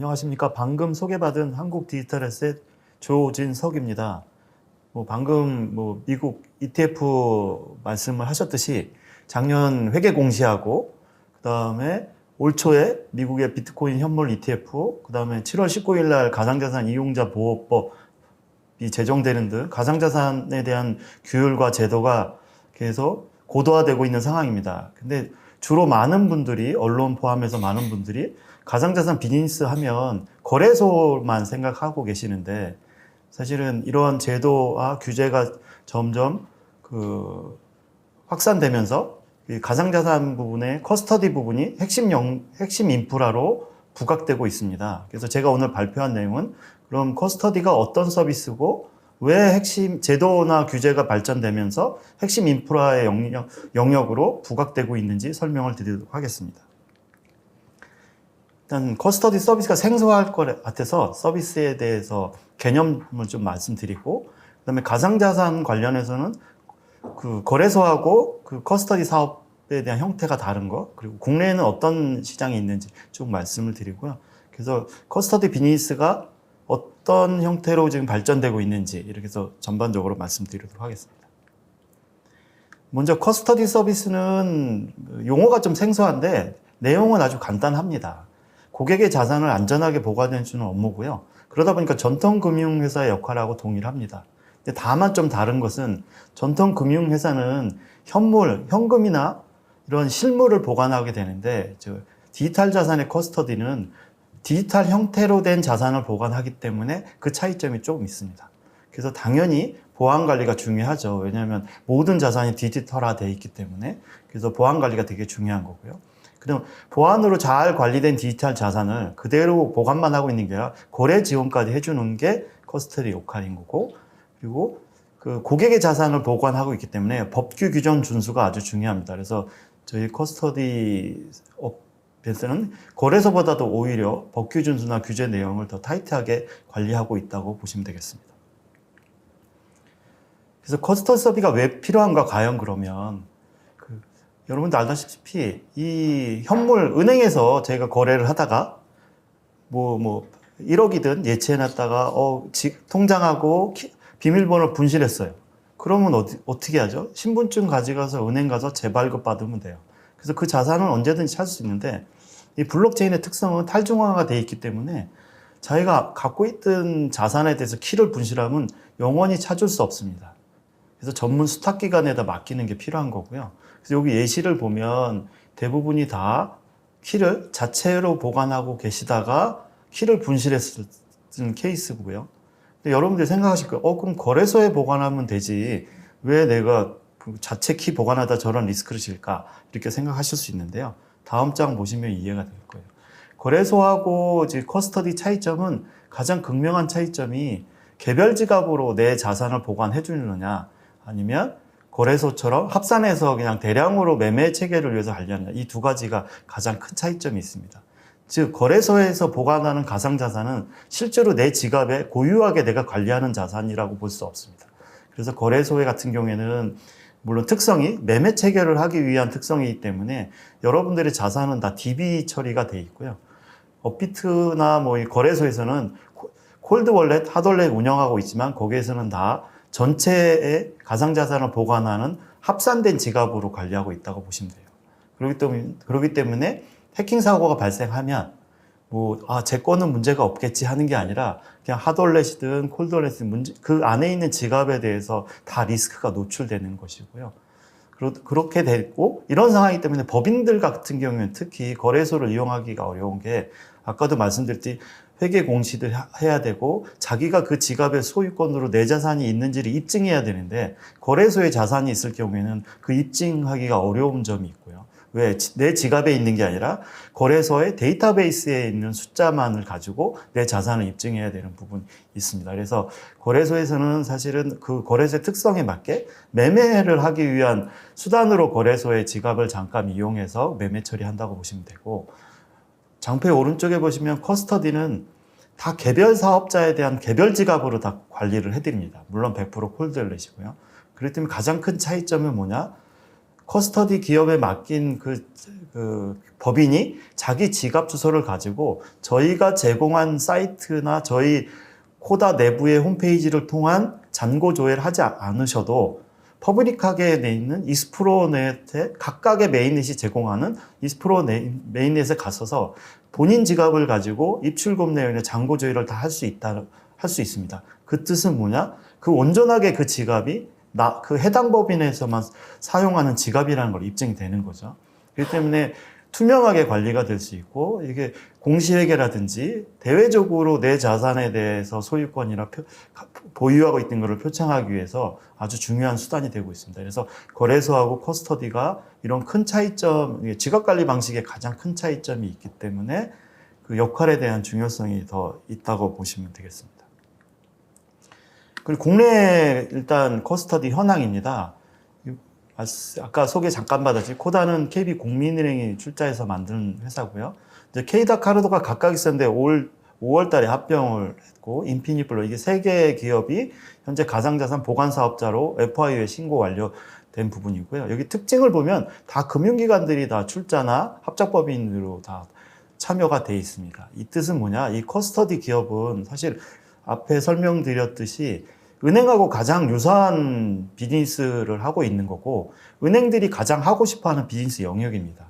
안녕하십니까. 방금 소개받은 한국디지털에셋 조진석입니다. 방금 미국 ETF 말씀을 하셨듯이 작년 회계 공시하고 그다음에 올 초에 미국의 비트코인 현물 ETF, 그다음에 7월 19일 날 가상자산 이용자 보호법이 제정되는 등 가상자산에 대한 규율과 제도가 계속 고도화되고 있는 상황입니다. 근데 주로 많은 분들이, 언론 포함해서 많은 분들이 가상자산 비즈니스 하면 거래소만 생각하고 계시는데, 사실은 이러한 제도와 규제가 점점 확산되면서 가상자산 부분의 커스터디 부분이 핵심 인프라로 부각되고 있습니다. 그래서 제가 오늘 발표한 내용은 그럼 커스터디가 어떤 서비스고 왜 핵심 제도나 규제가 발전되면서 핵심 인프라의 영역으로 부각되고 있는지 설명을 드리도록 하겠습니다. 일단 커스터디 서비스가 생소할 것 같아서 서비스에 대해서 개념을 좀 말씀드리고, 그다음에 가상자산 관련해서는 그 거래소하고 그 커스터디 사업에 대한 형태가 다른 거, 그리고 국내에는 어떤 시장이 있는지 쭉 말씀을 드리고요. 그래서 커스터디 비즈니스가 어떤 형태로 지금 발전되고 있는지 이렇게 해서 전반적으로 말씀드리도록 하겠습니다. 먼저 커스터디 서비스는 용어가 좀 생소한데 내용은 아주 간단합니다. 고객의 자산을 안전하게 보관해 주는 업무고요. 그러다 보니까 전통금융회사의 역할하고 동일합니다. 근데 다만 좀 다른 것은 전통금융회사는 현금이나 이런 실물을 보관하게 되는데, 디지털 자산의 커스터디는 디지털 형태로 된 자산을 보관하기 때문에 그 차이점이 조금 있습니다. 그래서 당연히 보안 관리가 중요하죠. 왜냐하면 모든 자산이 디지털화되어 있기 때문에. 그래서 보안 관리가 되게 중요한 거고요. 그럼 보안으로 잘 관리된 디지털 자산을 그대로 보관만 하고 있는 게 아니라 거래 지원까지 해주는 게 커스터디 역할인 거고, 그리고 그 고객의 자산을 보관하고 있기 때문에 법규 규정 준수가 아주 중요합니다. 그래서 저희 커스터디 업에서는 거래소보다도 오히려 법규 준수나 규제 내용을 더 타이트하게 관리하고 있다고 보시면 되겠습니다. 그래서 커스터디 서비스가 왜 필요한가, 과연 그러면 여러분도 알다시피 이 현물, 은행에서 저희가 거래를 하다가 1억이든 예치해놨다가 통장하고 비밀번호 분실했어요. 그러면 어떻게 하죠? 신분증 가져가서 은행 가서 재발급 받으면 돼요. 그래서 그 자산은 언제든지 찾을 수 있는데, 이 블록체인의 특성은 탈중앙화가 되어 있기 때문에 자기가 갖고 있던 자산에 대해서 키를 분실하면 영원히 찾을 수 없습니다. 그래서 전문 수탁기관에다 맡기는 게 필요한 거고요. 그래서 여기 예시를 보면 대부분이 다 키를 자체로 보관하고 계시다가 키를 분실했을 케이스고요. 근데 여러분들이 생각하실 거예요. 그럼 거래소에 보관하면 되지. 왜 내가 자체 키 보관하다 저런 리스크를 질까? 이렇게 생각하실 수 있는데요. 다음 장 보시면 이해가 될 거예요. 거래소하고 커스터디 차이점은, 가장 극명한 차이점이 개별 지갑으로 내 자산을 보관해 주느냐, 아니면 거래소처럼 합산해서 그냥 대량으로 매매 체계를 위해서 관리하느냐, 이 두 가지가 가장 큰 차이점이 있습니다. 즉, 거래소에서 보관하는 가상자산은 실제로 내 지갑에 고유하게 내가 관리하는 자산이라고 볼 수 없습니다. 그래서 거래소 같은 경우에는 물론 특성이 매매 체결을 하기 위한 특성이기 때문에 여러분들의 자산은 다 DB 처리가 돼 있고요. 업비트나 이 거래소에서는 콜드 월렛, 핫 월렛 운영하고 있지만 거기에서는 다 전체의 가상자산을 보관하는 합산된 지갑으로 관리하고 있다고 보시면 돼요. 그렇기 때문에 해킹 사고가 발생하면 제 거는 문제가 없겠지 하는 게 아니라 그냥 핫월렛이든 콜드월렛이든 그 안에 있는 지갑에 대해서 다 리스크가 노출되는 것이고요. 그렇게 됐고, 이런 상황이기 때문에 법인들 같은 경우는 특히 거래소를 이용하기가 어려운 게, 아까도 말씀드렸듯이 회계 공시를 해야 되고 자기가 그 지갑의 소유권으로 내 자산이 있는지를 입증해야 되는데, 거래소에 자산이 있을 경우에는 그 입증하기가 어려운 점이 있고요. 왜? 내 지갑에 있는 게 아니라 거래소의 데이터베이스에 있는 숫자만을 가지고 내 자산을 입증해야 되는 부분이 있습니다. 그래서 거래소에서는 사실은 그 거래소의 특성에 맞게 매매를 하기 위한 수단으로 거래소의 지갑을 잠깐 이용해서 매매 처리한다고 보시면 되고, 장표의 오른쪽에 보시면 커스터디는 다 개별 사업자에 대한 개별 지갑으로 다 관리를 해드립니다. 물론 100% 콜드월렛이고요. 그렇기 때문에 가장 큰 차이점은 뭐냐? 커스터디 기업에 맡긴 그 법인이 자기 지갑 주소를 가지고 저희가 제공한 사이트나 저희 코다 내부의 홈페이지를 통한 잔고 조회를 하지 않으셔도 퍼블릭하게 돼 있는 이스프로넷에 각각의 메인넷이 제공하는 이스프로 메인넷에 가셔서 본인 지갑을 가지고 입출금 내역의 잔고 조회를 다 할 수 있습니다. 그 뜻은 뭐냐? 그 온전하게 그 지갑이 그 해당 법인에서만 사용하는 지갑이라는 걸 입증이 되는 거죠. 그렇기 때문에 투명하게 관리가 될 수 있고, 이게 공시회계라든지 대외적으로 내 자산에 대해서 소유권이나 보유하고 있는 것을 표창하기 위해서 아주 중요한 수단이 되고 있습니다. 그래서 거래소하고 커스터디가 이런 큰 차이점, 지갑 관리 방식에 가장 큰 차이점이 있기 때문에 그 역할에 대한 중요성이 더 있다고 보시면 되겠습니다. 그리고 국내 일단 커스터디 현황입니다. 아까 소개 잠깐 받았지. 코다는 KB 국민은행이 출자해서 만든 회사고요. 이제 K다 카르도가 각각 있었는데 5월 달에 합병을 했고, 인피니블로 이게 세 개의 기업이 현재 가상자산 보관 사업자로 FIU에 신고 완료된 부분이고요. 여기 특징을 보면 다 금융기관들이 다 출자나 합작법인으로 다 참여가 돼 있습니다. 이 뜻은 뭐냐? 이 커스터디 기업은 사실 앞에 설명드렸듯이 은행하고 가장 유사한 비즈니스를 하고 있는 거고, 은행들이 가장 하고 싶어 하는 비즈니스 영역입니다.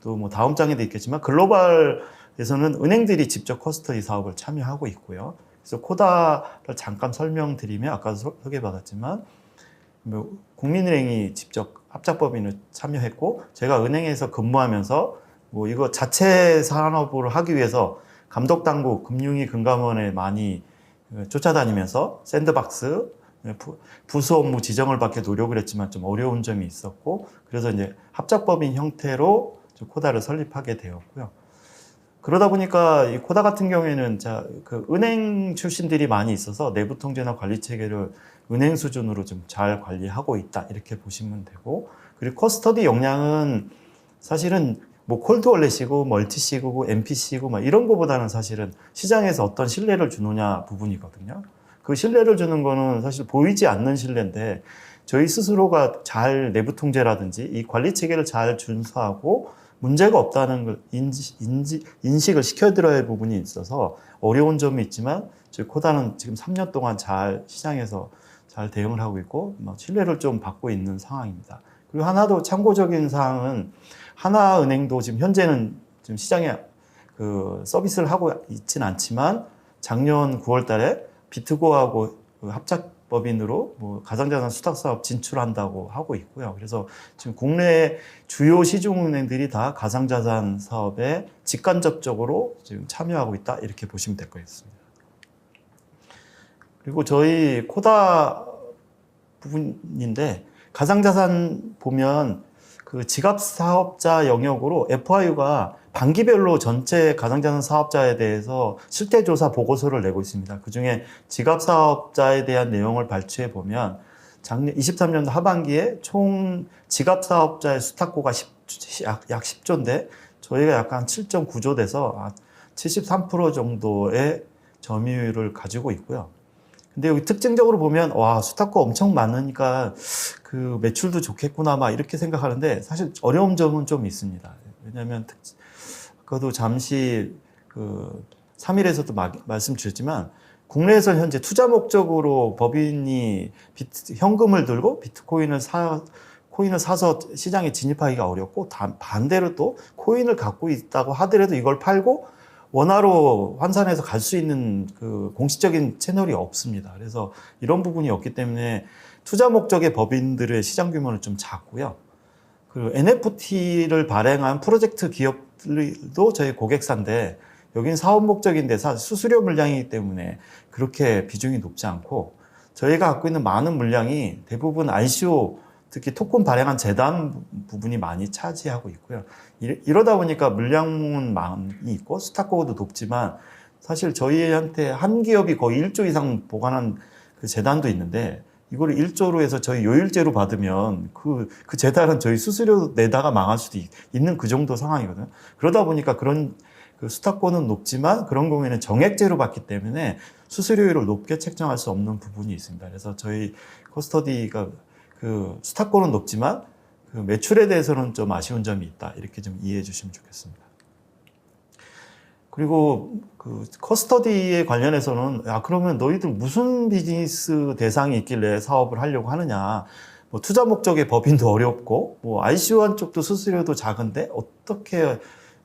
또 뭐 다음 장에도 있겠지만 글로벌에서는 은행들이 직접 커스터디 사업을 참여하고 있고요. 그래서 코다를 잠깐 설명드리면 아까도 소개받았지만 국민은행이 직접 합작법인을 참여했고, 제가 은행에서 근무하면서 뭐 이거 자체 산업으로 하기 위해서 감독당국 금융위 금감원에 많이 쫓아다니면서 샌드박스, 부수 업무 지정을 받게 노력을 했지만 좀 어려운 점이 있었고, 그래서 이제 합작법인 형태로 코다를 설립하게 되었고요. 그러다 보니까 이 코다 같은 경우에는 그 은행 출신들이 많이 있어서 내부 통제나 관리 체계를 은행 수준으로 좀 잘 관리하고 있다, 이렇게 보시면 되고, 그리고 커스터디 역량은 사실은 뭐 콜드월렛이고 멀티시고 MPC고 막 이런 거보다는 사실은 시장에서 어떤 신뢰를 주느냐 부분이거든요. 그 신뢰를 주는 거는 사실 보이지 않는 신뢰인데, 저희 스스로가 잘 내부 통제라든지 이 관리 체계를 잘 준수하고 문제가 없다는 걸 인식을 시켜드려야 할 부분이 있어서 어려운 점이 있지만, 저희 코다는 지금 3년 동안 잘 시장에서 잘 대응을 하고 있고 신뢰를 좀 받고 있는 상황입니다. 그리고 하나 더 참고적인 사항은, 하나은행도 지금 현재는 지금 시장에 그 서비스를 하고 있지는 않지만 작년 9월 달에 비트고하고 그 합작법인으로 뭐 가상자산 수탁사업 진출한다고 하고 있고요. 그래서 지금 국내 주요 시중은행들이 다 가상자산 사업에 직간접적으로 지금 참여하고 있다, 이렇게 보시면 될 것 같습니다. 그리고 저희 코다 부분인데, 가상자산 보면 그 지갑 사업자 영역으로 FIU가 반기별로 전체 가상자산 사업자에 대해서 실태조사 보고서를 내고 있습니다. 그중에 지갑 사업자에 대한 내용을 발췌해 보면 작년 23년도 하반기에 총 지갑 사업자의 수탁고가 약 10조인데 저희가 약간 7.9조 돼서 73% 정도의 점유율을 가지고 있고요. 근데 여기 특징적으로 보면 와, 수탁고 엄청 많으니까 그 매출도 좋겠구나 막 이렇게 생각하는데, 사실 어려운 점은 좀 있습니다. 왜냐하면 아까도 잠시 그 3일에서도 말씀드렸지만, 국내에서 현재 투자 목적으로 법인이 현금을 들고 비트코인을 사서 시장에 진입하기가 어렵고, 반대로 또 코인을 갖고 있다고 하더라도 이걸 팔고 원화로 환산해서 갈 수 있는 그 공식적인 채널이 없습니다. 그래서 이런 부분이 없기 때문에 투자 목적의 법인들의 시장 규모는 좀 작고요. 그리고 NFT를 발행한 프로젝트 기업들도 저희 고객사인데, 여긴 사업 목적인데 사실 수수료 물량이기 때문에 그렇게 비중이 높지 않고, 저희가 갖고 있는 많은 물량이 대부분 ICO, 특히 토큰 발행한 재단 부분이 많이 차지하고 있고요. 이러다 보니까 물량은 많이 있고 수탁고도 높지만, 사실 저희한테 한 기업이 거의 1조 이상 보관한 그 재단도 있는데, 이거를 1조로 해서 저희 요일제로 받으면 그 재단은 저희 수수료 내다가 망할 수도 있는 그 정도 상황이거든요. 그러다 보니까 그런 그 수탁고는 높지만 그런 경우에는 정액제로 받기 때문에 수수료율을 높게 책정할 수 없는 부분이 있습니다. 그래서 저희 커스터디가 그 수탁고는 높지만 그 매출에 대해서는 좀 아쉬운 점이 있다. 이렇게 좀 이해해 주시면 좋겠습니다. 그리고 그 커스터디에 관련해서는 그러면 너희들 무슨 비즈니스 대상이 있길래 사업을 하려고 하느냐. 뭐 투자 목적의 법인도 어렵고 뭐 ICO 쪽도 수수료도 작은데 어떻게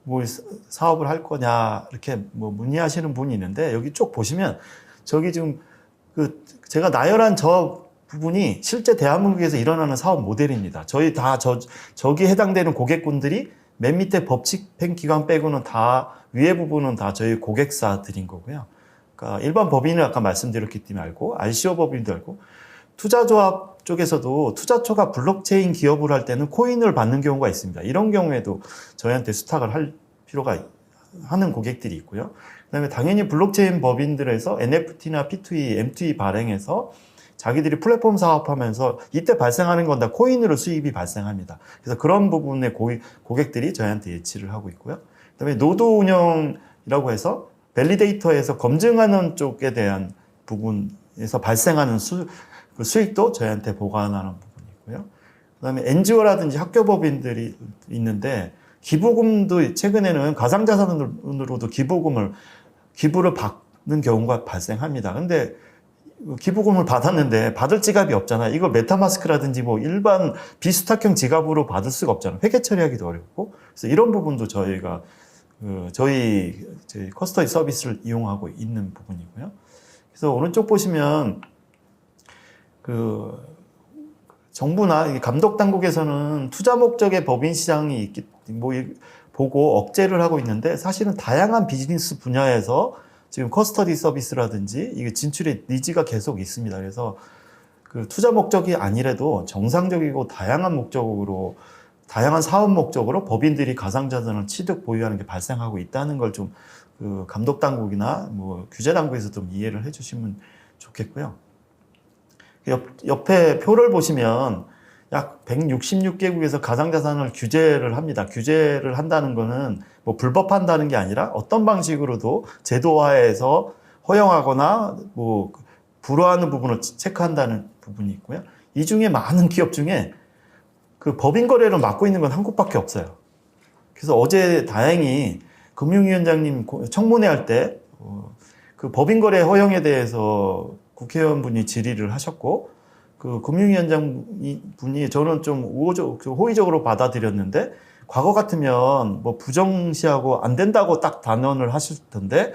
뭐 사업을 할 거냐 이렇게 뭐 문의하시는 분이 있는데 여기 쭉 보시면 저기 지금 그 제가 나열한 저 부분이 실제 대한민국에서 일어나는 사업 모델입니다. 저희 다 저기 해당되는 고객분들이 맨 밑에 법 집행 기관 빼고는 다 위에 부분은 다 저희 고객사들인 거고요. 그러니까 일반 법인을 아까 말씀드렸기 때문에 알고 ICO 법인도 알고 투자조합 쪽에서도 투자처가 블록체인 기업을 할 때는 코인을 받는 경우가 있습니다. 이런 경우에도 저희한테 수탁을 할 필요가 하는 고객들이 있고요. 그다음에 당연히 블록체인 법인들에서 NFT나 P2E, M2E 발행해서 자기들이 플랫폼 사업하면서 이때 발생하는 건 다 코인으로 수입이 발생합니다. 그래서 그런 부분의 고객들이 저희한테 예치를 하고 있고요. 그다음에 노드 운영이라고 해서 밸리데이터에서 검증하는 쪽에 대한 부분에서 발생하는 수익도 저희한테 보관하는 부분이고요. 그다음에 NGO라든지 학교법인들이 있는데 기부금도 최근에는 가상자산으로도 기부를 받는 경우가 발생합니다. 근데 기부금을 받았는데 받을 지갑이 없잖아요. 이걸 메타마스크라든지 뭐 일반 비수탁형 지갑으로 받을 수가 없잖아요. 회계 처리하기도 어렵고. 그래서 이런 부분도 저희가 저희 커스터디 서비스를 이용하고 있는 부분이고요. 그래서 오른쪽 보시면 그 정부나 감독 당국에서는 투자 목적의 법인 시장이 보고 억제를 하고 있는데 사실은 다양한 비즈니스 분야에서 지금 커스터디 서비스라든지 이게 진출의 니즈가 계속 있습니다. 그래서 그 투자 목적이 아니래도 정상적이고 다양한 목적으로 다양한 사업 목적으로 법인들이 가상자산을 취득 보유하는 게 발생하고 있다는 걸 좀 그 감독 당국이나 뭐 규제 당국에서 좀 이해를 해주시면 좋겠고요. 옆에 표를 보시면 약 166개국에서 가상자산을 규제를 합니다. 규제를 한다는 거는 뭐 불법한다는 게 아니라 어떤 방식으로도 제도화해서 허용하거나 뭐 불허하는 부분을 체크한다는 부분이 있고요. 이 중에 많은 기업 중에 그 법인 거래를 맡고 있는 건 한국밖에 없어요. 그래서 어제 다행히 금융위원장님 청문회 할 때 그 법인 거래 허용에 대해서 국회의원분이 질의를 하셨고 그 금융위원장 분이 저는 좀 호의적으로 받아들였는데 과거 같으면 뭐 부정시하고 안 된다고 딱 단언을 하실 텐데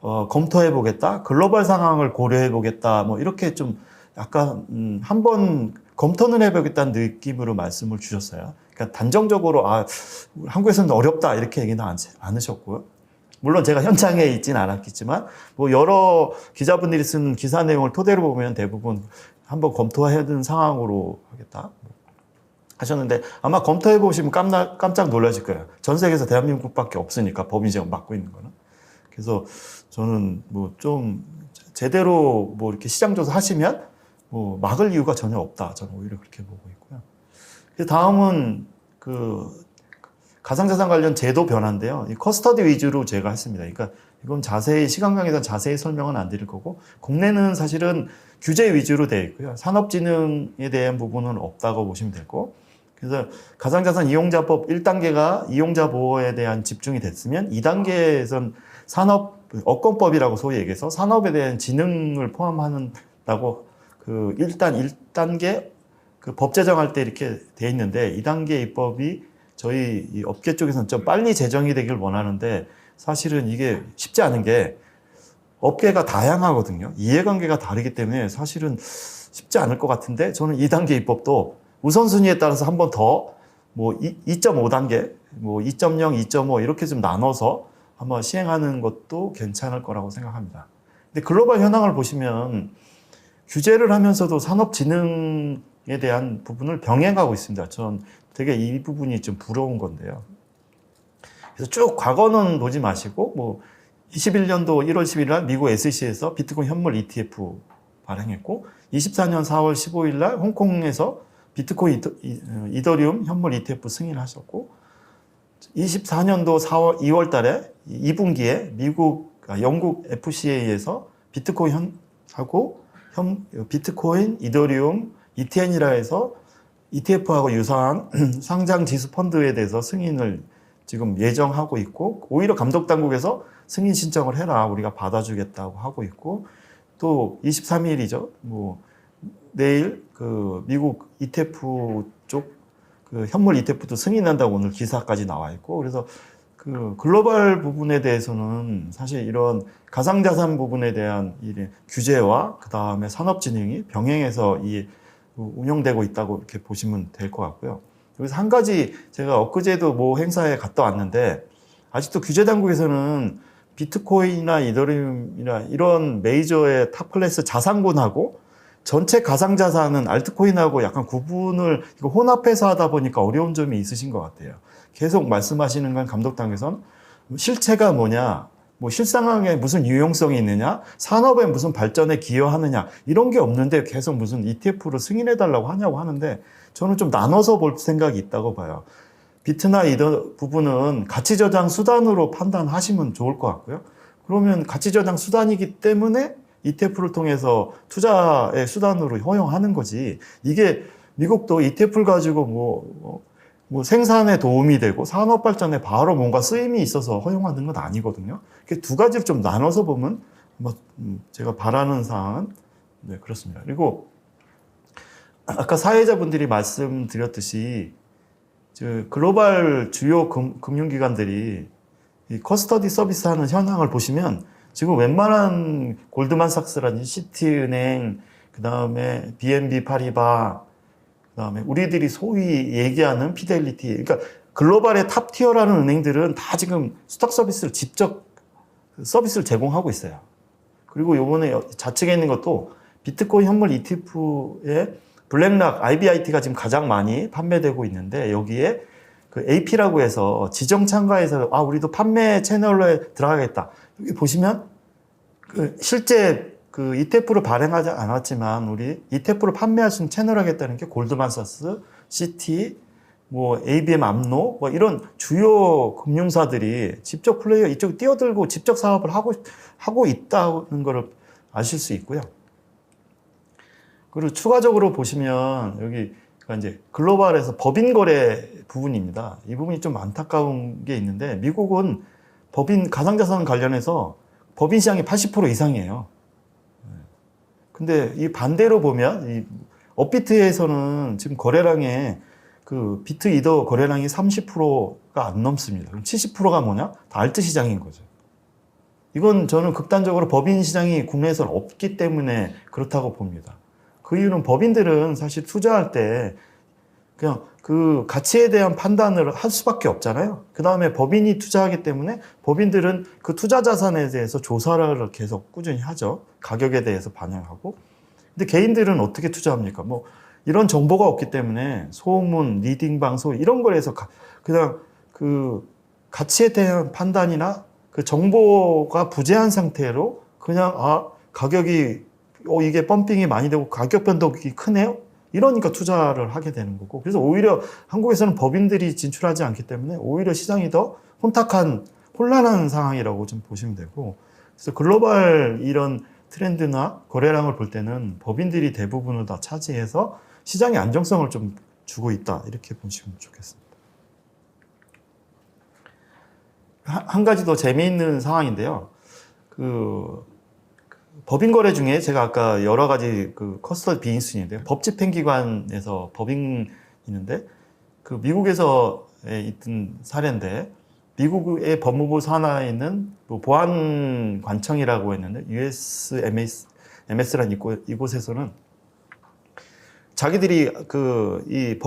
검토해 보겠다, 글로벌 상황을 고려해 보겠다, 뭐 이렇게 좀 약간 한번 검토는 해보겠다는 느낌으로 말씀을 주셨어요. 그러니까 단정적으로 한국에서는 어렵다 이렇게 얘기는 않으셨고요. 물론 제가 현장에 있지는 않았겠지만 뭐 여러 기자분들이 쓴 기사 내용을 토대로 보면 대부분 한번 검토해야 되는 상황으로 하겠다 하셨는데 아마 검토해 보시면 깜짝 놀라실 거예요. 전 세계에서 대한민국밖에 없으니까 법인시장 맡고 있는 거는. 그래서 저는 뭐 좀 제대로 뭐 이렇게 시장 조사 하시면 뭐 막을 이유가 전혀 없다. 저는 오히려 그렇게 보고 있고요. 다음은 그 가상자산 관련 제도 변화인데요. 이 커스터디 위주로 제가 했습니다. 그러니까 이건 자세히 시간 관계상 자세히 설명은 안 드릴 거고 국내는 사실은 규제 위주로 되어 있고요. 산업진흥에 대한 부분은 없다고 보시면 되고 그래서 가상자산 이용자법 1단계가 이용자 보호에 대한 집중이 됐으면 2단계에선 업권법이라고 소위 얘기해서 산업에 대한 진흥을 포함한다고 그 일단 1단계 그 법 제정할 때 이렇게 돼 있는데 2단계 입법이 저희 이 업계 쪽에서는 좀 빨리 제정이 되길 원하는데 사실은 이게 쉽지 않은 게 업계가 다양하거든요. 이해관계가 다르기 때문에 사실은 쉽지 않을 것 같은데 저는 2단계 입법도 우선순위에 따라서 한 번 더 뭐 2.5단계, 뭐 2.0, 2.5 이렇게 좀 나눠서 한번 시행하는 것도 괜찮을 거라고 생각합니다. 근데 글로벌 현황을 보시면 규제를 하면서도 산업진흥에 대한 부분을 병행하고 있습니다. 전 되게 이 부분이 좀 부러운 건데요. 그래서 쭉 과거는 보지 마시고 뭐 21년도 1월 11일 날 미국 SEC에서 비트코인 현물 ETF 발행했고 24년 4월 15일 날 홍콩에서 비트코인 이더리움 현물 ETF 승인하셨고 24년도 2월 달에 2분기에 영국 FCA에서 비트코인 비트코인 이더리움 ETN이라 해서 ETF하고 유사한 상장 지수 펀드에 대해서 승인을 지금 예정하고 있고, 오히려 감독당국에서 승인 신청을 해라, 우리가 받아주겠다고 하고 있고, 또 23일이죠. 뭐 내일 그 미국 ETF 쪽 그 현물 ETF도 승인한다고 오늘 기사까지 나와 있고, 그래서 그 글로벌 부분에 대해서는 사실 이런 가상자산 부분에 대한 이 규제와 그 다음에 산업진흥이 병행해서 이 운영되고 있다고 이렇게 보시면 될 것 같고요. 여기서 한 가지 제가 엊그제도 뭐 행사에 갔다 왔는데, 아직도 규제 당국에서는 비트코인이나 이더리움이나 이런 메이저의 탑 클래스 자산군하고 전체 가상자산은 알트코인하고 약간 구분을 이거 혼합해서 하다 보니까 어려운 점이 있으신 것 같아요. 계속 말씀하시는 건 감독당에선 실체가 뭐냐, 뭐 실상황에 무슨 유용성이 있느냐, 산업에 무슨 발전에 기여하느냐, 이런 게 없는데 계속 무슨 ETF로 승인해달라고 하냐고 하는데, 저는 좀 나눠서 볼 생각이 있다고 봐요. 비트나 이런 부분은 가치저장 수단으로 판단하시면 좋을 것 같고요. 그러면 가치저장 수단이기 때문에 ETF를 통해서 투자의 수단으로 허용하는 거지, 이게 미국도 ETF를 가지고 뭐 생산에 도움이 되고 산업 발전에 바로 뭔가 쓰임이 있어서 허용하는 건 아니거든요. 두 가지를 좀 나눠서 보면 뭐 제가 바라는 사항은 네, 그렇습니다. 그리고 아까 사회자분들이 말씀드렸듯이 글로벌 주요 금융기관들이 이 커스터디 서비스 하는 현황을 보시면 지금 웬만한 골드만삭스라든지 시티은행, 그 다음에 BNB 파리바, 그 다음에 우리들이 소위 얘기하는 피델리티, 그러니까 글로벌의 탑 티어라는 은행들은 다 지금 스톡 서비스를 직접 서비스를 제공하고 있어요. 그리고 요번에 좌측에 있는 것도 비트코인 현물 ETF의 블랙락 IBIT가 지금 가장 많이 판매되고 있는데, 여기에 그 AP라고 해서 지정 참가해서 우리도 판매 채널에 들어가겠다. 여기 보시면 그 실제 그 ETF를 발행하지 않았지만 우리 ETF를 판매할 수 있는 채널 하겠다는 게 골드만삭스, 시티, 뭐 ABM 암로, 뭐 이런 주요 금융사들이 직접 플레이어 이쪽 뛰어들고 직접 사업을 하고 있다는 것을 아실 수 있고요. 그리고 추가적으로 보시면 여기 이제 글로벌에서 법인 거래 부분입니다. 이 부분이 좀 안타까운 게 있는데, 미국은 법인 가상자산 관련해서 법인 시장이 80% 이상이에요. 근데 이 반대로 보면 이 업비트에서는 지금 거래량에 그 비트 이더 거래량이 30%가 안 넘습니다. 그럼 70%가 뭐냐? 다 알트 시장인 거죠. 이건 저는 극단적으로 법인 시장이 국내에서는 없기 때문에 그렇다고 봅니다. 그 이유는 법인들은 사실 투자할 때 그냥 그 가치에 대한 판단을 할 수밖에 없잖아요. 그 다음에 법인이 투자하기 때문에 법인들은 그 투자 자산에 대해서 조사를 계속 꾸준히 하죠. 가격에 대해서 반영하고. 근데 개인들은 어떻게 투자합니까? 뭐 이런 정보가 없기 때문에 소문, 리딩 방송 이런 거에서 그냥 그 가치에 대한 판단이나 그 정보가 부재한 상태로 그냥 가격이 이게 펌핑이 많이 되고 가격 변동이 크네요? 이러니까 투자를 하게 되는 거고, 그래서 오히려 한국에서는 법인들이 진출하지 않기 때문에 오히려 시장이 더 혼란한 상황이라고 좀 보시면 되고, 그래서 글로벌 이런 트렌드나 거래량을 볼 때는 법인들이 대부분을 다 차지해서 시장의 안정성을 좀 주고 있다, 이렇게 보시면 좋겠습니다. 한 가지 더 재미있는 상황인데요. 법인 거래 중에 제가 아까 여러 가지 그 커스터디 비즈니스인데요. 법집행기관에서 법인 있는데, 그 미국에서 있던 사례인데, 미국의 법무부 산하에 있는 뭐 보안관청이라고 했는데, USMS라는 이곳에서는 자기들이 이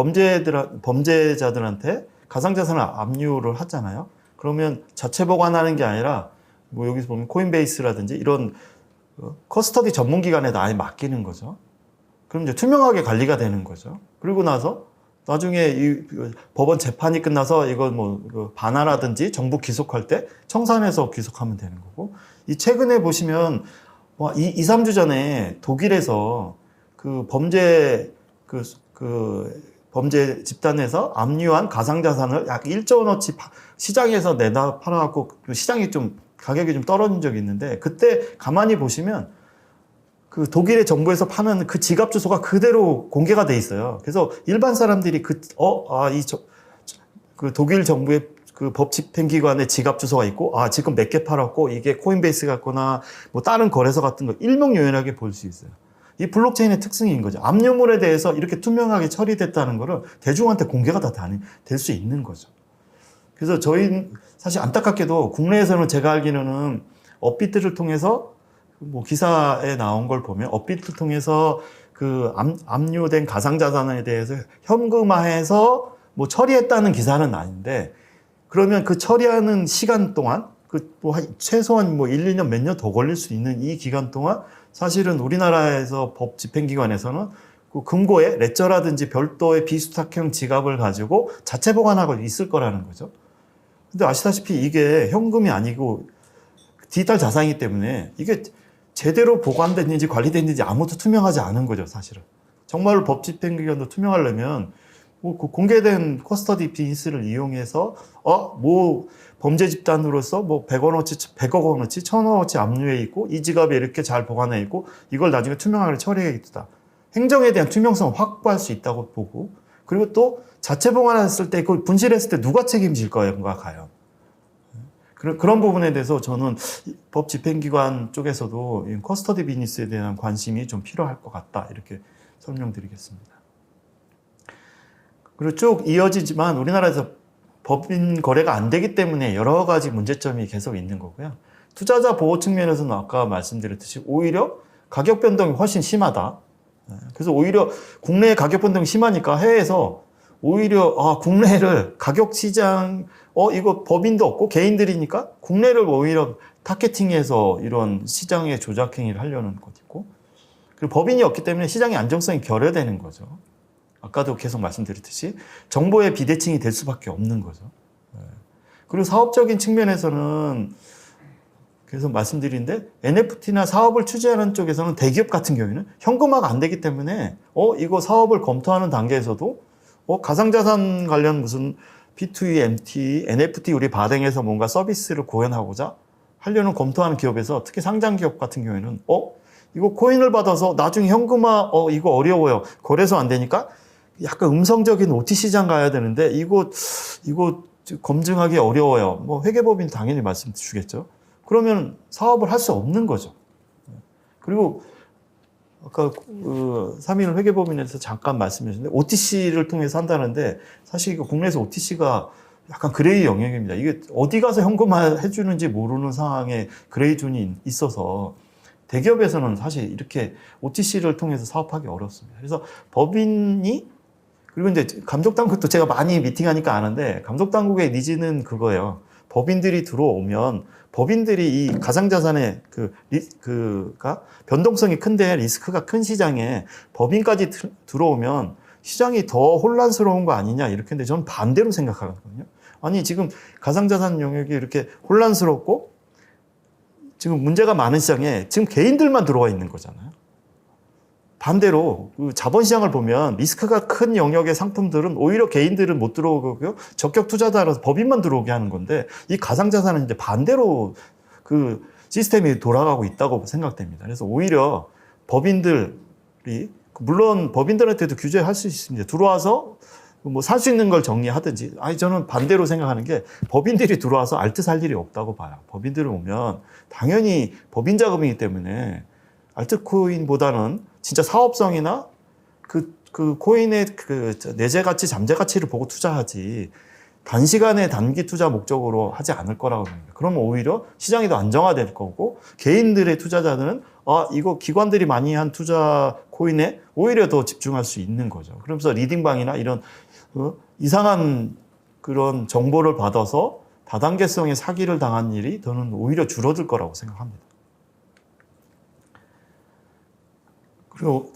범죄자들한테 가상자산을 압류를 하잖아요. 그러면 자체 보관하는 게 아니라 뭐 여기서 보면 코인베이스라든지 이런 커스터디 전문기관에다 아예 맡기는 거죠. 그럼 이제 투명하게 관리가 되는 거죠. 그리고 나서 나중에 이 법원 재판이 끝나서 이거 뭐 반환하든지 정부 기소할 때 청산해서 기소하면 되는 거고, 이 최근에 보시면 2-3주 전에 독일에서 그 범죄 집단에서 압류한 가상자산을 약 1조 원어치 시장에서 내다 팔아갖고 시장이 좀 가격이 좀 떨어진 적이 있는데, 그때 가만히 보시면 그 독일의 정부에서 파는 그 지갑 주소가 그대로 공개가 돼 있어요. 그래서 일반 사람들이 그 독일 정부의 그 법 집행기관의 지갑 주소가 있고, 지금 몇 개 팔았고, 이게 코인베이스 같거나, 뭐 다른 거래소 같은 거 일목요연하게 볼 수 있어요. 이 블록체인의 특징인 거죠. 압류물에 대해서 이렇게 투명하게 처리됐다는 거를 대중한테 공개가 다 될 수 있는 거죠. 그래서 저희 사실 안타깝게도 국내에서는 제가 알기로는 업비트를 통해서 뭐 기사에 나온 걸 보면 업비트를 통해서 그 압류된 가상자산에 대해서 현금화해서 뭐 처리했다는 기사는 아닌데, 그러면 그 처리하는 시간 동안 최소한 뭐 1, 2년 몇 년 더 걸릴 수 있는 이 기간 동안 사실은 우리나라에서 법 집행기관에서는 그 금고에 레저라든지 별도의 비수탁형 지갑을 가지고 자체 보관하고 있을 거라는 거죠. 근데 아시다시피 이게 현금이 아니고 디지털 자산이기 때문에 이게 제대로 보관됐는지 관리됐는지 아무도 투명하지 않은 거죠, 사실은. 정말로 법 집행기관도 투명하려면 뭐 공개된 커스터디 비즈니스를 이용해서 뭐 범죄 집단으로서 뭐 100억 원어치, 1000억어치 압류해 있고 이 지갑에 이렇게 잘 보관해 있고 이걸 나중에 투명하게 처리해 있다. 행정에 대한 투명성을 확보할 수 있다고 보고, 그리고 또 자체 보관했을 때 그걸 분실했을 때 누가 책임질 거인가 가요. 그런 부분에 대해서 저는 법 집행기관 쪽에서도 커스터디 비즈니스에 대한 관심이 좀 필요할 것 같다, 이렇게 설명드리겠습니다. 그리고 쭉 이어지지만 우리나라에서 법인 거래가 안 되기 때문에 여러 가지 문제점이 계속 있는 거고요. 투자자 보호 측면에서는 아까 말씀드렸듯이 오히려 가격 변동이 훨씬 심하다. 그래서 오히려 국내의 가격 변동이 심하니까 해외에서 오히려 국내를 가격 시장 이거 법인도 없고 개인들이니까 국내를 오히려 타겟팅해서 이런 시장의 조작 행위를 하려는 것 있고, 그리고 법인이 없기 때문에 시장의 안정성이 결여되는 거죠. 아까도 계속 말씀드렸듯이 정보의 비대칭이 될 수밖에 없는 거죠. 그리고 사업적인 측면에서는 계속 말씀드리는데 NFT나 사업을 추진하는 쪽에서는 대기업 같은 경우에는 현금화가 안 되기 때문에 이거 사업을 검토하는 단계에서도 가상자산 관련 무슨 P2E, MT, NFT 우리 발행해서 뭔가 서비스를 구현하고자 하려는 검토하는 기업에서 특히 상장 기업 같은 경우에는 이거 코인을 받아서 나중에 현금화 이거 어려워요. 거래소 안 되니까 약간 음성적인 OT 시장 가야 되는데 이거 검증하기 어려워요. 뭐 회계법인 당연히 말씀 주겠죠. 그러면 사업을 할 수 없는 거죠. 그리고 아까 3일 회계법인에서 잠깐 말씀하셨는데 OTC를 통해서 한다는데 사실 이거 국내에서 OTC가 약간 그레이 영역입니다. 이게 어디 가서 현금화 해주는지 모르는 상황에 그레이 존이 있어서 대기업에서는 사실 이렇게 OTC를 통해서 사업하기 어렵습니다. 그래서 법인이, 그리고 이제 감독당국도 제가 많이 미팅하니까 아는데 감독당국의 니즈는 그거예요. 법인들이 들어오면 법인들이 이 가상자산의 그가 변동성이 큰데 리스크가 큰 시장에 법인까지 들어오면 시장이 더 혼란스러운 거 아니냐 이렇게 했는데 저는 반대로 생각하거든요. 아니 지금 가상자산 영역이 이렇게 혼란스럽고 지금 문제가 많은 시장에 지금 개인들만 들어와 있는 거잖아요. 반대로 자본시장을 보면 리스크가 큰 영역의 상품들은 오히려 개인들은 못 들어오고요. 적격 투자자라서 법인만 들어오게 하는 건데 이 가상자산은 이제 반대로 그 시스템이 돌아가고 있다고 생각됩니다. 그래서 오히려 법인들이, 물론 법인들한테도 규제할 수 있습니다. 들어와서 뭐 살 수 있는 걸 정리하든지. 저는 반대로 생각하는 게 법인들이 들어와서 알트 살 일이 없다고 봐요. 법인들을 오면 당연히 법인 자금이기 때문에 알트코인보다는 진짜 사업성이나 그 코인의 그 내재 가치, 잠재 가치를 보고 투자하지 단시간에 단기 투자 목적으로 하지 않을 거라고 봅니다. 그러면 오히려 시장이 더 안정화될 거고 개인들의 투자자들은 이거 기관들이 많이 한 투자 코인에 오히려 더 집중할 수 있는 거죠. 그러면서 리딩방이나 이런 이상한 그런 정보를 받아서 다단계성의 사기를 당한 일이 저는 오히려 줄어들 거라고 생각합니다. 그리고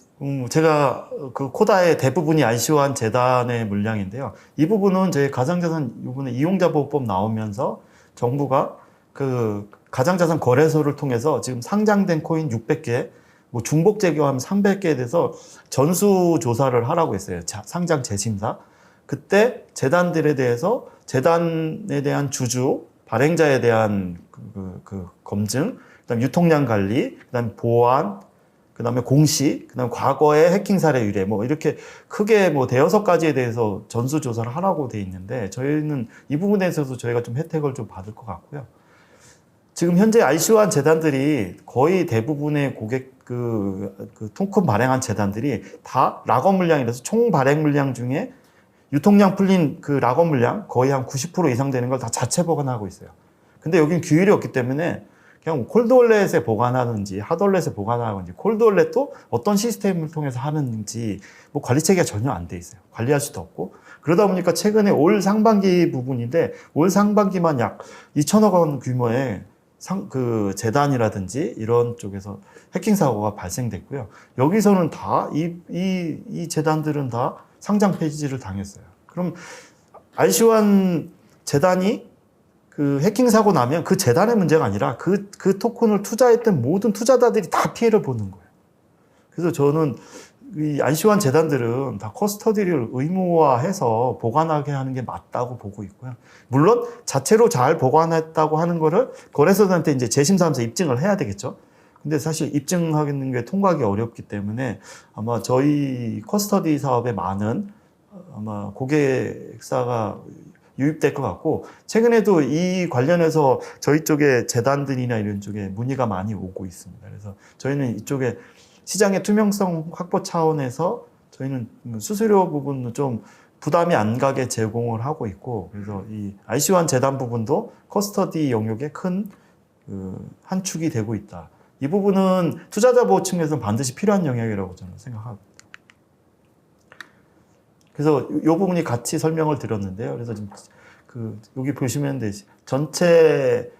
제가 그 코다의 대부분이 ICO한 재단의 물량인데요. 이 부분은 저희 가상자산 이번에 이용자보호법 나오면서 정부가 그 가상자산 거래소를 통해서 지금 상장된 코인 600개, 뭐 중복 제거하면 300개에 대해서 전수조사를 하라고 했어요. 상장 재심사. 그때 재단들에 대해서 재단에 대한 주주, 발행자에 대한 그 검증, 그다음 유통량 관리, 그다음 보안, 그다음에 공시, 그다음에 과거의 해킹 사례 유래, 뭐 이렇게 크게 뭐 대여섯 가지에 대해서 전수 조사를 하라고 돼 있는데 저희는 이 부분에 있어서 저희가 좀 혜택을 좀 받을 것 같고요. 지금 현재 ICO한 재단들이 거의 대부분의 고객 토큰 발행한 재단들이 다 락업 물량이라서 총 발행 물량 중에 유통량 풀린 그 락업 물량 거의 한 90% 이상 되는 걸 다 자체 보관하고 있어요. 근데 여긴 규율이 없기 때문에 그냥 콜드월렛에 보관하는지 핫월렛에 보관하는지 콜드월렛도 어떤 시스템을 통해서 하는지 뭐 관리 체계가 전혀 안 돼 있어요. 관리할 수도 없고 그러다 보니까 최근에 올 상반기 부분인데 올 상반기만 약 2천억 원 규모의 재단이라든지 이런 쪽에서 해킹 사고가 발생됐고요. 여기서는 다 이 재단들은 다 상장 폐지를 당했어요. 그럼 ICO한 재단이 그 해킹 사고 나면 그 재단의 문제가 아니라 그 토큰을 투자했던 모든 투자자들이 다 피해를 보는 거예요. 그래서 저는 이 ICO한 재단들은 다 커스터디를 의무화해서 보관하게 하는 게 맞다고 보고 있고요. 물론 자체로 잘 보관했다고 하는 거를 거래소들한테 이제 재심사하면서 입증을 해야 되겠죠. 근데 사실 입증하는 게 통과하기 어렵기 때문에 아마 저희 커스터디 사업에 많은 아마 고객사가 유입될 것 같고 최근에도 이 관련해서 저희 쪽에 재단들이나 이런 쪽에 문의가 많이 오고 있습니다. 그래서 저희는 이쪽에 시장의 투명성 확보 차원에서 저희는 수수료 부분은 좀 부담이 안 가게 제공을 하고 있고 그래서 이 ICO한 재단 부분도 커스터디 영역의 큰 한 축이 되고 있다. 이 부분은 투자자 보호 측면에서는 반드시 필요한 영역이라고 저는 생각합니다. 그래서 이 부분이 같이 설명을 드렸는데요. 그래서 지금 여기 보시면 전체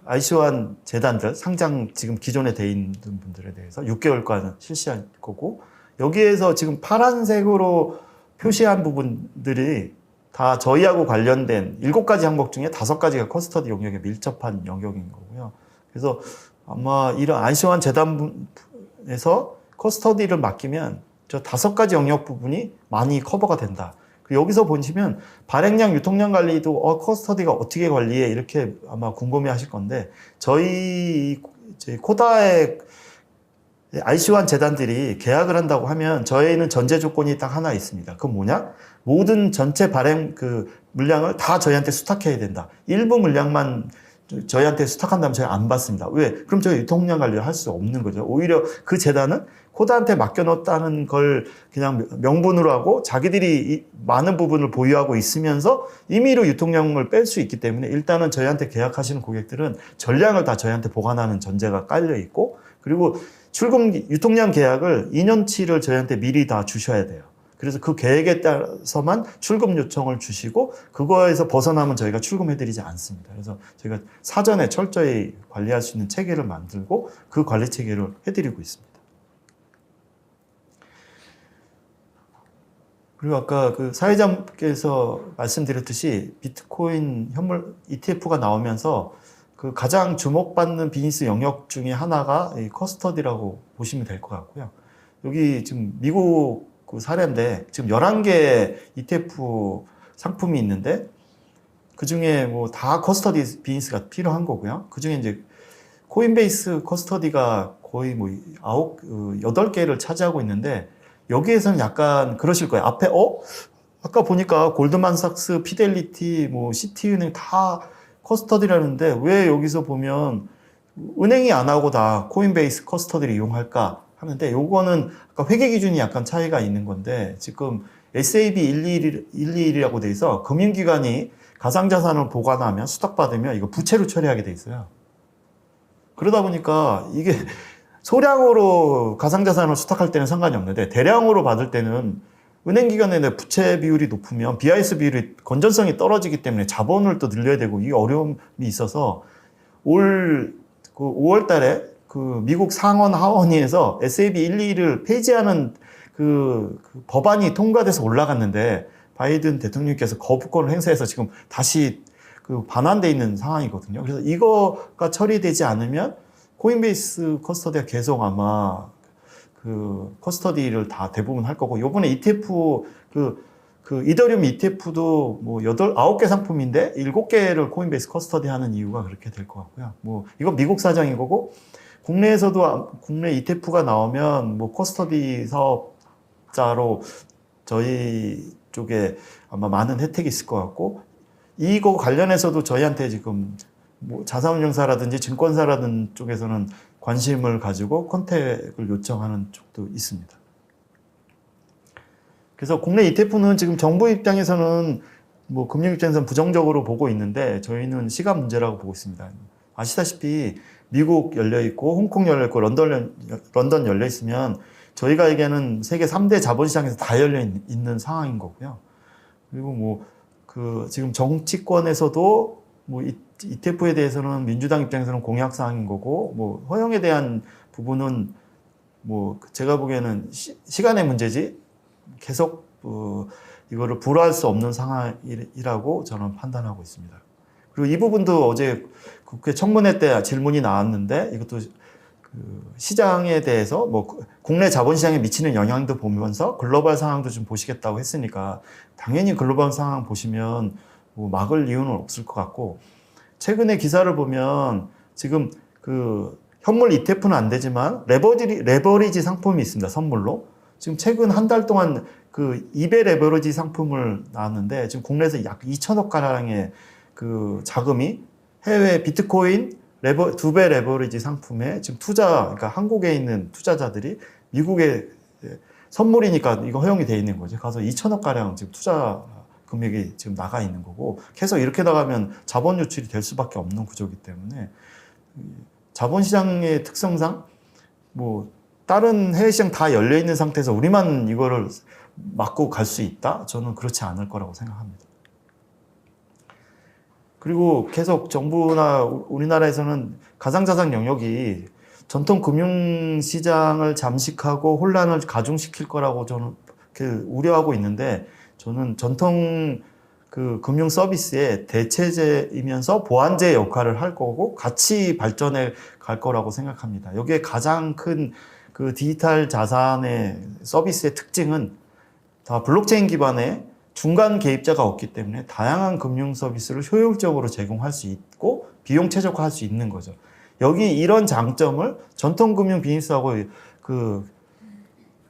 ICO한 재단들 상장 지금 기존에 돼 있는 분들에 대해서 6개월간 실시할 거고 여기에서 지금 파란색으로 표시한 부분들이 다 저희하고 관련된 7가지 항목 중에 5가지가 커스터디 영역에 밀접한 영역인 거고요. 그래서 아마 이런 ICO한 재단에서 커스터디를 맡기면 저 5가지 영역 부분이 많이 커버가 된다. 여기서 보시면 발행량, 유통량 관리도 커스터디가 어떻게 관리해 이렇게 아마 궁금해 하실 건데 저희 코다의 ICO한 재단들이 계약을 한다고 하면 저희는 전제 조건이 딱 하나 있습니다. 그건 뭐냐? 모든 전체 발행 물량을 다 저희한테 수탁해야 된다. 일부 물량만 저희한테 수탁한다면 저희 안 받습니다. 왜? 그럼 저희 유통량 관리를 할 수 없는 거죠. 오히려 그 재단은 코다한테 맡겨놓았다는 걸 그냥 명분으로 하고 자기들이 많은 부분을 보유하고 있으면서 임의로 유통량을 뺄 수 있기 때문에 일단은 저희한테 계약하시는 고객들은 전량을 다 저희한테 보관하는 전제가 깔려 있고 그리고 유통량 계약을 2년치를 저희한테 미리 다 주셔야 돼요. 그래서 그 계획에 따라서만 출금 요청을 주시고 그거에서 벗어나면 저희가 출금해드리지 않습니다. 그래서 저희가 사전에 철저히 관리할 수 있는 체계를 만들고 그 관리 체계를 해드리고 있습니다. 그리고 아까 사회자께서 말씀드렸듯이 비트코인 현물 ETF가 나오면서 가장 주목받는 비즈니스 영역 중에 하나가 이 커스터디라고 보시면 될 것 같고요. 여기 지금 미국 사례인데 지금 11개 ETF 상품이 있는데 그 중에 뭐 다 커스터디 비즈니스가 필요한 거고요. 그 중에 이제 코인베이스 커스터디가 거의 뭐 8개를 차지하고 있는데 여기에서는 약간 그러실 거예요. 앞에 아까 보니까 골드만삭스, 피델리티, 뭐 시티은행 다 커스터디라는데 왜 여기서 보면 은행이 안 하고 다 코인베이스 커스터디를 이용할까 하는데 요거는 아까 회계 기준이 약간 차이가 있는 건데 지금 SAB 121이라고 돼 있어 금융기관이 가상자산을 보관하면 수탁받으면 이거 부채로 처리하게 돼 있어요. 그러다 보니까 이게 소량으로 가상자산을 수탁할 때는 상관이 없는데 대량으로 받을 때는 은행기관의 부채 비율이 높으면 BIS 비율이 건전성이 떨어지기 때문에 자본을 또 늘려야 되고 이 어려움이 있어서 올 5월 달에 미국 상원 하원위에서 SAB 121을 폐지하는 법안이 통과돼서 올라갔는데 바이든 대통령께서 거부권을 행사해서 지금 다시 반환돼 있는 상황이거든요. 그래서 이거가 처리되지 않으면 코인베이스 커스터디가 계속 아마 커스터디를 다 대부분 할 거고, 요번에 ETF, 이더리움 ETF도 뭐 9개 상품인데 7개를 코인베이스 커스터디 하는 이유가 그렇게 될 것 같고요. 뭐, 이건 미국 사정인 거고, 국내 ETF가 나오면 뭐 커스터디 사업자로 저희 쪽에 아마 많은 혜택이 있을 것 같고, 이거 관련해서도 저희한테 지금 뭐 자산운용사라든지 증권사라든 쪽에서는 관심을 가지고 컨택을 요청하는 쪽도 있습니다. 그래서 국내 ETF는 지금 정부 입장에서는 뭐 금융 입장에서는 부정적으로 보고 있는데 저희는 시간 문제라고 보고 있습니다. 아시다시피 미국 열려 있고 홍콩 열려 있고 런던 열려 있으면 저희가 얘기하는 세계 3대 자본시장에서 다 열려 있는 상황인 거고요. 그리고 뭐 그 지금 정치권에서도 뭐 ETF에 대해서는 민주당 입장에서는 공약 사항인 거고, 뭐 허용에 대한 부분은 뭐 제가 보기에는 시간의 문제지 계속 이거를 불허할 수 없는 상황이라고 저는 판단하고 있습니다. 그리고 이 부분도 어제 국회 청문회 때 질문이 나왔는데, 이것도 그 시장에 대해서 뭐 국내 자본시장에 미치는 영향도 보면서 글로벌 상황도 좀 보시겠다고 했으니까 당연히 글로벌 상황 보시면 뭐 막을 이유는 없을 것 같고, 최근에 기사를 보면 지금 그 현물 ETF는 안 되지만 레버리지 상품이 있습니다. 선물로. 지금 최근 한 달 동안 그 2배 레버리지 상품을 나왔는데 지금 국내에서 약 2천억 가량의 그 자금이 해외 비트코인 2배 레버리지 상품에 지금 그러니까 한국에 있는 투자자들이 미국에 선물이니까 이거 허용이 돼 있는 거죠. 가서 2천억 가량 지금 투자 금액이 지금 나가 있는 거고, 계속 이렇게 나가면 자본 유출이 될 수밖에 없는 구조이기 때문에 자본시장의 특성상 뭐 다른 해외 시장 다 열려 있는 상태에서 우리만 이거를 막고 갈 수 있다? 저는 그렇지 않을 거라고 생각합니다. 그리고 계속 정부나 우리나라에서는 가상자산 영역이 전통 금융시장을 잠식하고 혼란을 가중시킬 거라고 저는 우려하고 있는데, 저는 전통 그 금융 서비스의 대체제이면서 보완제 역할을 할 거고 같이 발전해 갈 거라고 생각합니다. 여기에 가장 큰 그 디지털 자산의 서비스의 특징은 다 블록체인 기반의 중간 개입자가 없기 때문에 다양한 금융 서비스를 효율적으로 제공할 수 있고 비용 최적화할 수 있는 거죠. 여기 이런 장점을 전통 금융 비즈니스하고 그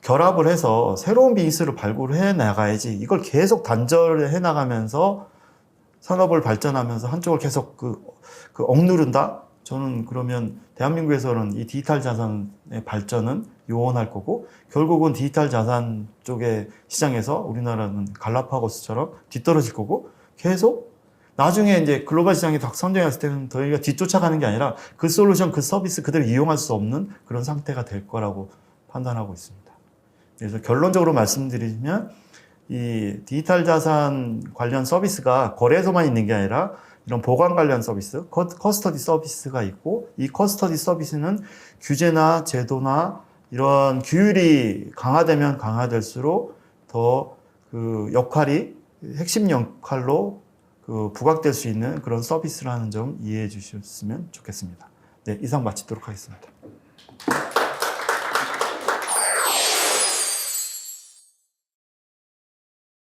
결합을 해서 새로운 비즈니스를 발굴해 나가야지, 이걸 계속 단절해 나가면서 산업을 발전하면서 한쪽을 계속 그 억누른다? 저는 그러면 대한민국에서는 이 디지털 자산의 발전은 요원할 거고, 결국은 디지털 자산 쪽의 시장에서 우리나라는 갈라파고스처럼 뒤떨어질 거고, 계속 나중에 이제 글로벌 시장이 딱 선정했을 때는 저희가 뒤쫓아가는 게 아니라 그 솔루션, 그 서비스 그대로 이용할 수 없는 그런 상태가 될 거라고 판단하고 있습니다. 그래서 결론적으로 말씀드리면 이 디지털 자산 관련 서비스가 거래소만 있는 게 아니라 이런 보관 관련 서비스, 커스터디 서비스가 있고, 이 커스터디 서비스는 규제나 제도나 이런 규율이 강화되면 강화될수록 더 그 역할이 핵심 역할로 그 부각될 수 있는 그런 서비스라는 점 이해해 주셨으면 좋겠습니다. 네, 이상 마치도록 하겠습니다.